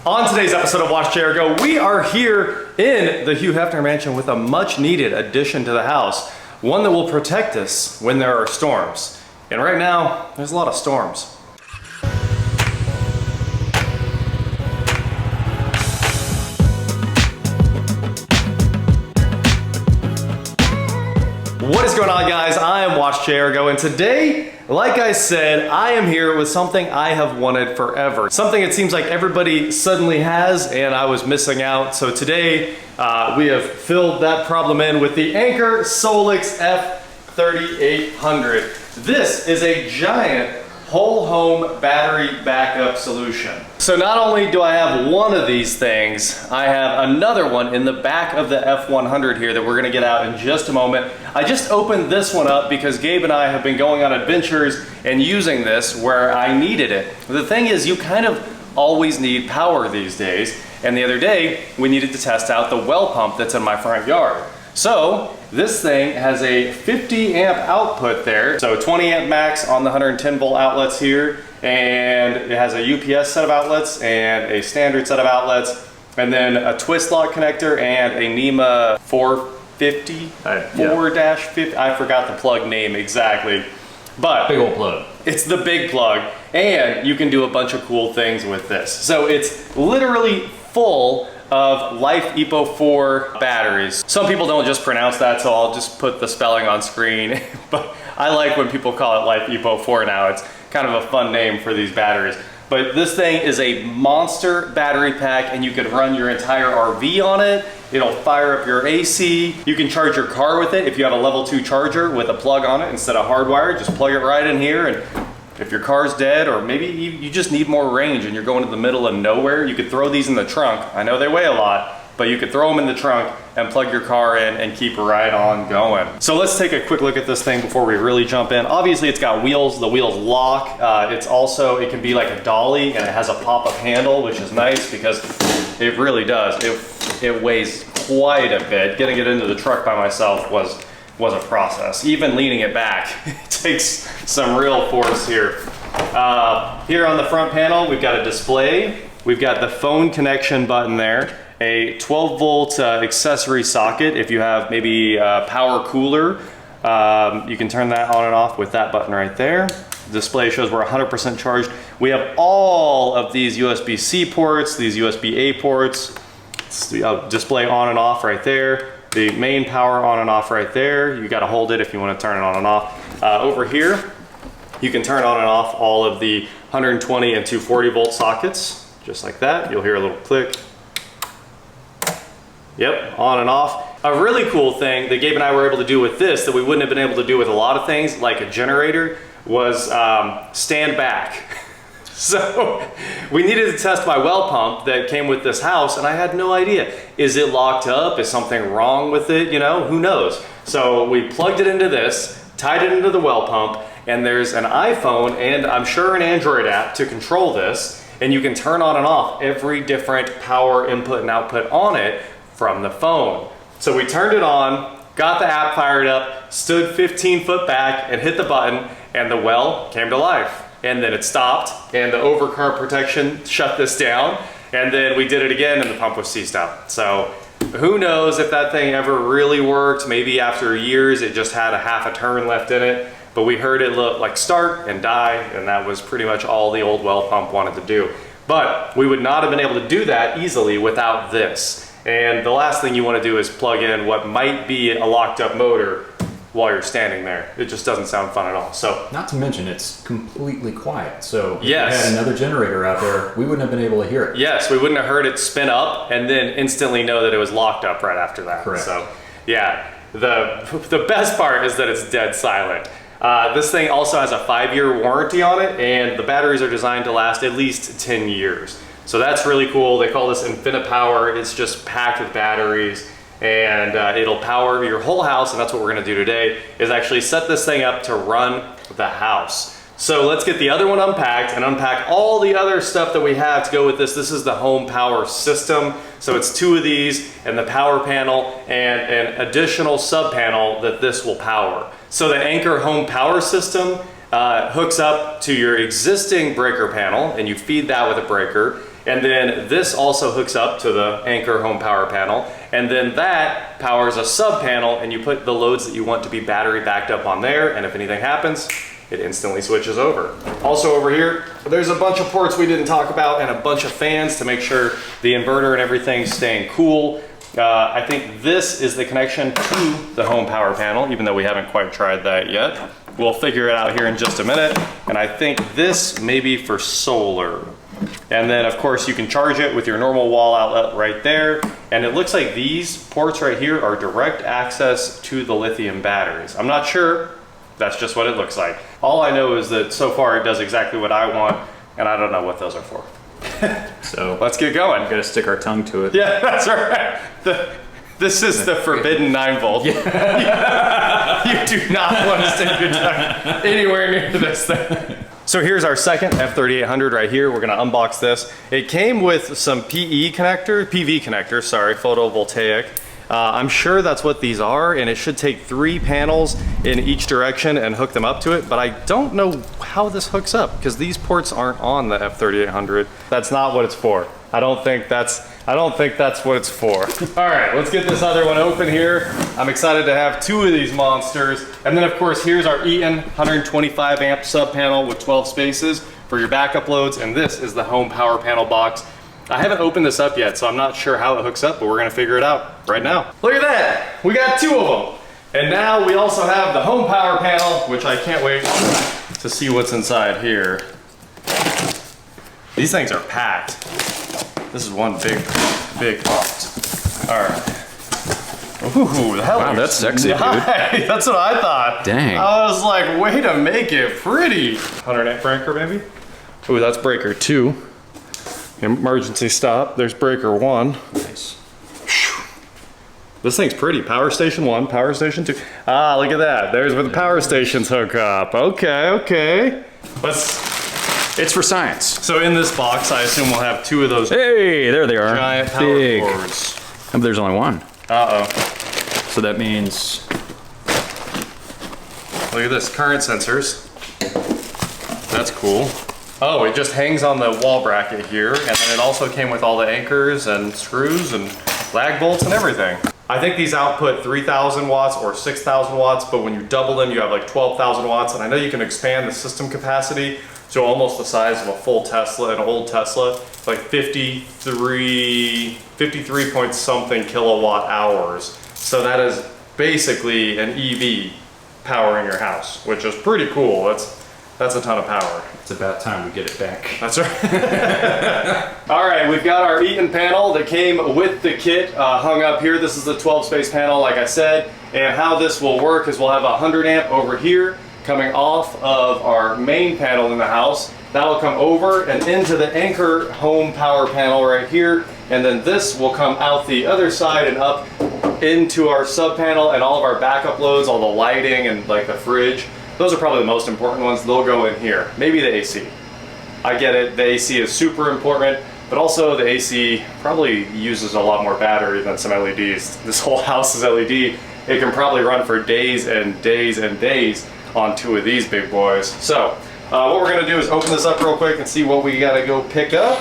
On today's episode of WatchJRGo, we are here in the Hugh Hefner mansion with a much needed addition to the house. One that will protect us when there are storms. And right now, there's a lot of storms. What is going on, guys? I am WatchJRGo, and today, like I said, I am here with something I have wanted forever. Something it seems like everybody suddenly has, and I was missing out. So today, we have filled that problem in with the Anker SOLIX F3800. This is a giant whole home battery backup solution. So not only do I have one of these things, I have another one in the back of the F100 here that we're gonna get out in just a moment. I just opened this one up because Gabe and I have been going on adventures and using this where I needed it. The thing is, you kind of always need power these days. And the other day, we needed to test out the well pump that's in my front yard. So this thing has a 50 amp output there. So 20 amp max on the 110 volt outlets here. And it has a UPS set of outlets and a standard set of outlets. And then a twist lock connector and a NEMA 450, 4-50. I forgot the plug name exactly. But big old plug. It's the big plug. And you can do a bunch of cool things with this. So it's literally full of Life EPO 4 batteries. Some people don't just pronounce that, so I'll just put the spelling on screen. But I like when people call it Life EPO 4 now. It's kind of a fun name for these batteries. But this thing is a monster battery pack, and you can run your entire RV on it. It'll fire up your AC. You can charge your car with it if you have a level 2 charger with a plug on it instead of hardwired. Just plug it right in here, and if your car's dead, or maybe you just need more range and you're going to the middle of nowhere, you could throw these in the trunk. I know they weigh a lot, but you could throw them in the trunk and plug your car in and keep right on going. So let's take a quick look at this thing before we really jump in. Obviously, it's got wheels. The wheels lock. It can be like a dolly, and it has a pop-up handle, which is nice because it really does. It weighs quite a bit. Getting it into the truck by myself was a process. Even leaning it back, it takes some real force here. Here on the front panel, we've got a display. We've got the phone connection button there, a 12 volt accessory socket. If you have maybe a power cooler, you can turn that on and off with that button right there. The display shows we're 100% charged. We have all of these USB-C ports, these USB-A ports. It's the display on and off right there. The main power on and off right there. You gotta hold it if you wanna turn it on and off. Over here, you can turn on and off all of the 120 and 240 volt sockets, just like that. You'll hear a little click. Yep, on and off. A really cool thing that Gabe and I were able to do with this that we wouldn't have been able to do with a lot of things, like a generator, was stand back. So we needed to test my well pump that came with this house, and I had no idea. Is it locked up? Is something wrong with it? You know, who knows? So we plugged it into this, tied it into the well pump, and there's an iPhone and I'm sure an Android app to control this, and you can turn on and off every different power input and output on it from the phone. So we turned it on, got the app fired up, stood 15 foot back and hit the button, and the well came to life. And then it stopped, and the overcurrent protection shut this down, and then we did it again and the pump was seized out. So who knows if that thing ever really worked. Maybe after years it just had a half a turn left in it, but we heard it look like start and die, and that was pretty much all the old well pump wanted to do. But we would not have been able to do that easily without this. And the last thing you want to do is plug in what might be a locked up motor while you're standing there. It just doesn't sound fun at all. So, not to mention it's completely quiet. So if yes, you had another generator out there, we wouldn't have been able to hear it. Yes, we wouldn't have heard it spin up and then instantly know that it was locked up right after that. Correct. So yeah, the best part is that it's dead silent. This thing also has a 5-year warranty on it, and the batteries are designed to last at least 10 years. So that's really cool. They call this Infinite Power. It's just packed with batteries, and it'll power your whole house. And that's what we're gonna do today, is actually set this thing up to run the house. So let's get the other one unpacked and unpack all the other stuff that we have to go with this. This is the home power system. So it's 2 of these and the power panel and an additional sub panel that this will power. So the Anker home power system hooks up to your existing breaker panel, and you feed that with a breaker. And then this also hooks up to the Anker home power panel. And then that powers a sub panel, and you put the loads that you want to be battery backed up on there. And if anything happens, it instantly switches over. Also over here, there's a bunch of ports we didn't talk about and a bunch of fans to make sure the inverter and everything's staying cool. I think this is the connection to the home power panel, even though we haven't quite tried that yet. We'll figure it out here in just a minute. And I think this may be for solar. And then of course you can charge it with your normal wall outlet right there. And it looks like these ports right here are direct access to the lithium batteries. I'm not sure, that's just what it looks like. All I know is that so far it does exactly what I want, and I don't know what those are for. So let's get going. Gotta stick our tongue to it. Yeah, that's right. This is the forbidden 9 volt. Yeah. You do not want to stick your tongue anywhere near this thing. So here's our second F3800 right here. We're gonna unbox this. It came with some PV connectors, sorry, photovoltaic. I'm sure that's what these are, and it should take 3 panels in each direction and hook them up to it, but I don't know how this hooks up because these ports aren't on the F3800. That's not what it's for. I don't think that's what it's for. All right, let's get this other one open here. I'm excited to have 2 of these monsters. And then of course, here's our Eaton 125 amp sub panel with 12 spaces for your backup loads. And this is the home power panel box. I haven't opened this up yet, so I'm not sure how it hooks up, but we're gonna figure it out right now. Look at that, we got 2 of them. And now we also have the home power panel, which I can't wait to see what's inside here. These things are packed. This is one big box. All right. Ooh, the hell. Wow, that's sexy, dude. That's what I thought. Dang. I was like, way to make it pretty. 100 amp breaker, maybe? Ooh, that's breaker 2. Emergency stop. There's breaker 1. Nice. This thing's pretty. Power station 1, power station 2. Ah, look at that. There's where the power stations hook up. Okay. It's for science. So in this box, I assume we'll have 2 of those. Hey, there they are. Giant power big cords. Oh, but there's only 1. Uh-oh. So that means... Look at this, current sensors. That's cool. Oh, it just hangs on the wall bracket here, and then it also came with all the anchors and screws and lag bolts and everything. I think these output 3,000 watts or 6,000 watts, but when you double them, you have like 12,000 watts, and I know you can expand the system capacity to almost the size of a full Tesla, an old Tesla, like 53 point something kilowatt hours. So that is basically an EV powering your house, which is pretty cool. That's a ton of power. It's about time we get it back. That's right. All right, we've got our Eaton panel that came with the kit hung up here. This is the 12 space panel, like I said. And how this will work is we'll have a 100 amp over here coming off of our main panel in the house. That'll come over and into the Anker home power panel right here. And then this will come out the other side and up into our sub panel and all of our backup loads, all the lighting and like the fridge. Those are probably the most important ones. They'll go in here. Maybe the AC. I get it, the AC is super important, but also the AC probably uses a lot more battery than some LEDs. This whole house is LED. It can probably run for days and days and days on 2 of these big boys. So what we're gonna do is open this up real quick and see what we gotta go pick up.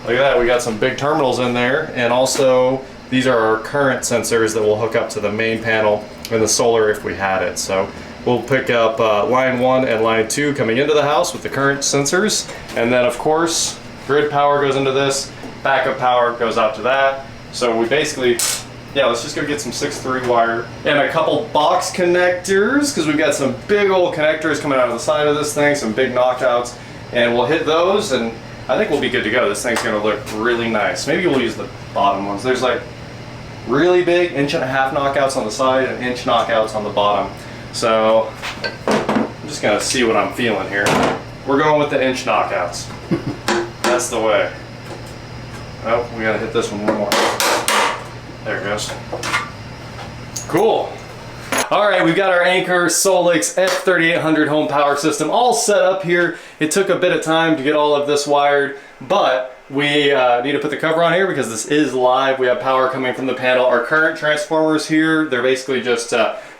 Look at that, we got some big terminals in there, and also these are our current sensors that will hook up to the main panel and the solar if we had it. So we'll pick up line 1 and line 2 coming into the house with the current sensors, and then of course grid power goes into this, backup power goes out to that. So we basically, yeah, let's just go get some 6-3 wire and a couple box connectors, because we've got some big old connectors coming out of the side of this thing, some big knockouts, and we'll hit those and I think we'll be good to go. This thing's gonna look really nice. Maybe we'll use the bottom ones. There's like really big 1.5 inch knockouts on the side and 1 inch knockouts on the bottom. So I'm just gonna see what I'm feeling here. We're going with the 1 inch knockouts. That's the way. Oh, we gotta hit this one more. There it goes. Cool. All right, we've got our Anker SOLIX F3800 home power system all set up here. It took a bit of time to get all of this wired, but we need to put the cover on here because this is live. We have power coming from the panel. Our current transformers here, they're basically just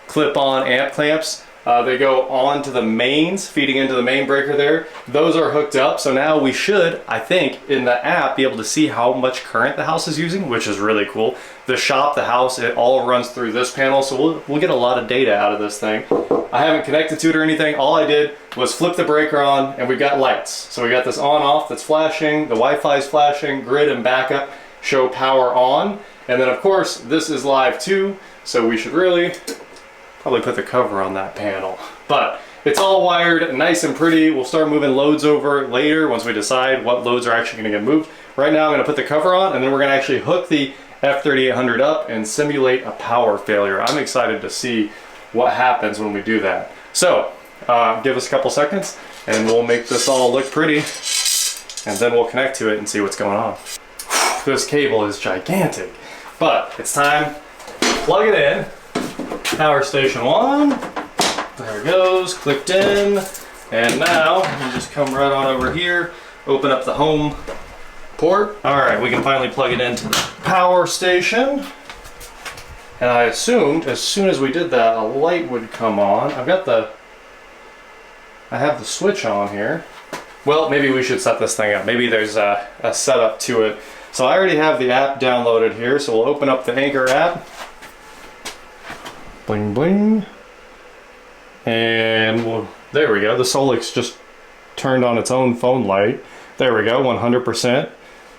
clip-on amp clamps. They go on to the mains, feeding into the main breaker there. Those are hooked up, so now we should, I think, in the app be able to see how much current the house is using, which is really cool. The shop, the house, it all runs through this panel, so we'll get a lot of data out of this thing. I haven't connected to it or anything. All I did was flip the breaker on, and we've got lights. So we got this on-off that's flashing, the Wi-Fi is flashing, grid and backup show power on, and then of course this is live too, so we should really probably put the cover on that panel. But it's all wired nice and pretty. We'll start moving loads over later once we decide what loads are actually going to get moved. Right now I'm going to put the cover on, and then we're going to actually hook the F3800 up and simulate a power failure. I'm excited to see what happens when we do that. So give us a couple seconds and we'll make this all look pretty, and then we'll connect to it and see what's going on. This cable is gigantic, but it's time to plug it in. Power station 1, there it goes, clicked in, and now you just come right on over here, open up the home port. All right, we can finally plug it into the power station. And I assumed as soon as we did that, a light would come on. I have the switch on here. Well, maybe we should set this thing up. Maybe there's a setup to it. So I already have the app downloaded here, so we'll open up the Anker app. Bling bling. And there we go. The Solix just turned on its own phone light. There we go, 100%.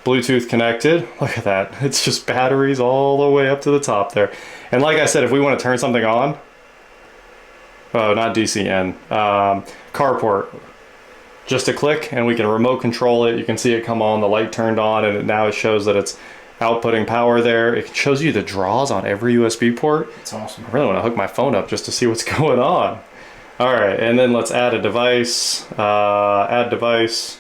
Bluetooth connected. Look at that. It's just batteries all the way up to the top there. And like I said, if we want to turn something on, oh, not DCN, carport, just a click and we can remote control it. You can see it come on, the light turned on, and now it shows that it's outputting power there. It shows you the draws on every USB port. It's awesome. I really want to hook my phone up just to see what's going on. All right, and then let's add a device, add device,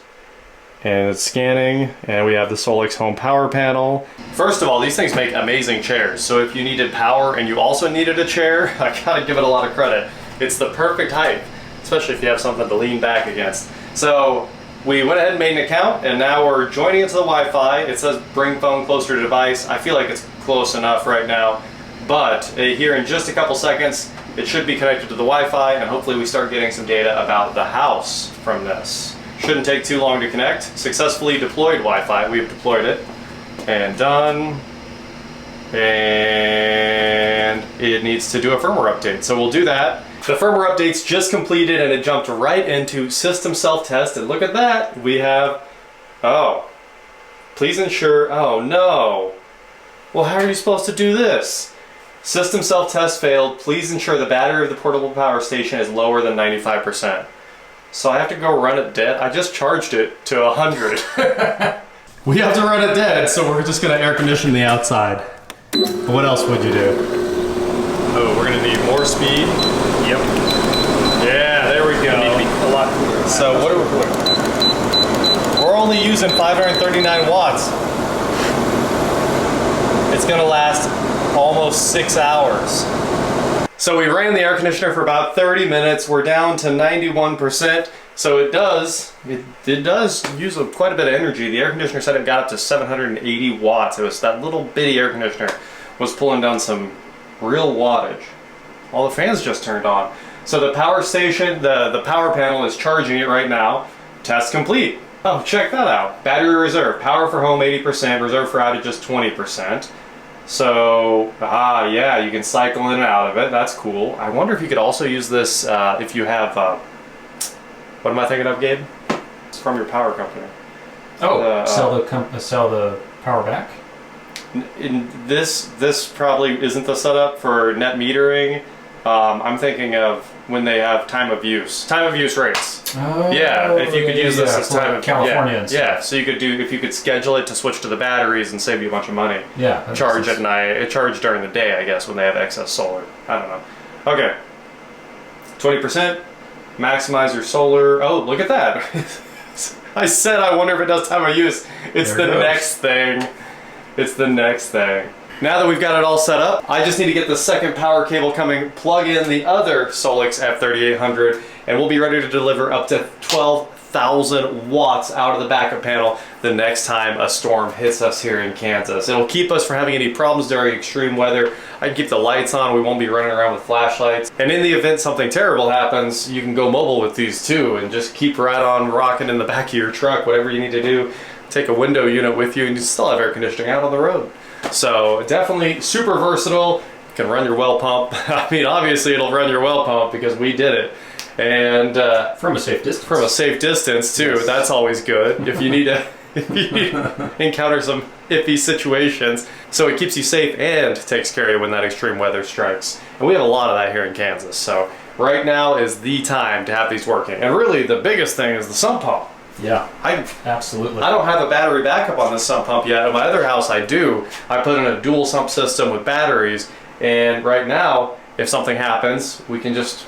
and it's scanning, and we have the Solix home power panel. First of all, these things make amazing chairs. So if you needed power and you also needed a chair, I gotta give it a lot of credit. It's the perfect height, especially if you have something to lean back against. So we went ahead and made an account, and now we're joining it to the Wi-Fi. It says bring phone closer to device. I feel like it's close enough right now, but here in just a couple seconds, it should be connected to the Wi-Fi, and hopefully we start getting some data about the house from this. Shouldn't take too long to connect. Successfully deployed Wi-Fi. We've deployed it. And done. And it needs to do a firmware update. So we'll do that. The firmware update's just completed, and it jumped right into system self-test. And look at that. We have, oh, please ensure, oh no. Well, how are you supposed to do this? System self-test failed. Please ensure the battery of the portable power station is lower than 95%. So I have to go run it dead. I just charged it to 100. We have to run it dead, so we're just gonna air condition the outside. What else would you do? Oh, we're gonna need more speed. Yep. Yeah, there we go. Need to be a lot cooler. So what are we doing? We're only using 539 watts. It's gonna last almost 6 hours. So we ran the air conditioner for about 30 minutes. We're down to 91%. So it does use quite a bit of energy. The air conditioner said it got up to 780 watts. It was that little bitty air conditioner was pulling down some real wattage. All the fans just turned on. So the power station, the power panel is charging it right now. Test complete. Oh, check that out. Battery reserve. Power for home 80%, reserve for outages 20%. So, yeah, you can cycle in and out of it. That's cool. I wonder if you could also use this if you have, what am I thinking of, Gabe? It's from your power company. Oh, sell the power back? This probably isn't the setup for net metering. I'm thinking of when they have time of use rates. Oh, yeah, if you could use this as time of California. Yeah, so you could do, if you could schedule it to switch to the batteries and save you a bunch of money. Yeah. Charge at night, charge during the day, I guess, when they have excess solar. I don't know. Okay. 20%. Maximize your solar. Oh, look at that. I said I wonder if it does time of use. It's the next thing. It's the next thing. Now that we've got it all set up, I just need to get the second power cable coming, plug in the other Solix F3800, and we'll be ready to deliver up to 12 1,000 watts out of the backup panel the next time a storm hits us here in Kansas. It'll keep us from having any problems during extreme weather. I can keep the lights on, we won't be running around with flashlights. And in the event something terrible happens, you can go mobile with these too and just keep right on rocking in the back of your truck, whatever you need to do. Take a window unit with you and you still have air conditioning out on the road. So definitely super versatile. You can run your well pump. I mean, obviously it'll run your well pump because we did it. And from a safe distance. From a safe distance too. Yes. That's always good if you need to encounter some iffy situations. So it keeps you safe and takes care of you when that extreme weather strikes. And we have a lot of that here in Kansas. So right now is the time to have these working. And really the biggest thing is the sump pump. Yeah, absolutely. I don't have a battery backup on this sump pump yet. At my other house I do. I put in a dual sump system with batteries. And right now, if something happens, we can just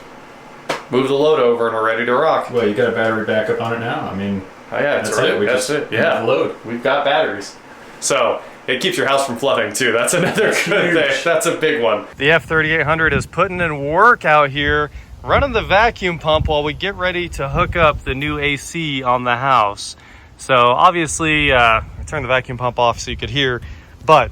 move the load over and we're ready to rock. Well, you got a battery backup on it now. I mean, oh yeah, that's right. That's it. Yeah, load. We've got batteries. So it keeps your house from flooding too. That's another good thing. That's a big one. The F3800 is putting in work out here, running the vacuum pump while we get ready to hook up the new AC on the house. So obviously, I turned the vacuum pump off so you could hear, but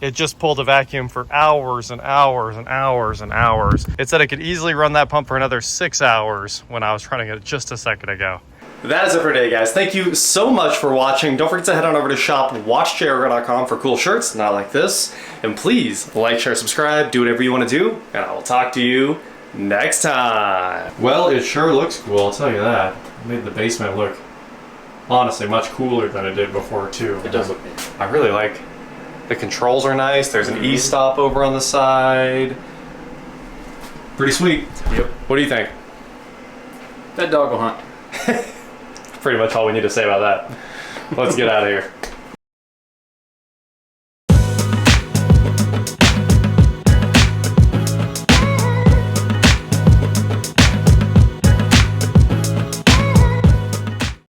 it just pulled a vacuum for hours and hours and hours and hours. It said I could easily run that pump for another 6 hours when I was running it just a second ago. That is it for today, guys. Thank you so much for watching. Don't forget to head on over to shop WatchJRGo.com for cool shirts, not like this. And please like, share, subscribe, do whatever you want to do, and I will talk to you next time. Well, it sure looks cool, I'll tell you that. It made the basement look, honestly, much cooler than it did before, too. It does look neat. I really like. The controls are nice. There's an e-stop over on the side. Pretty sweet. Yep. What do you think? That dog will hunt. Pretty much all we need to say about that. Let's get out of here.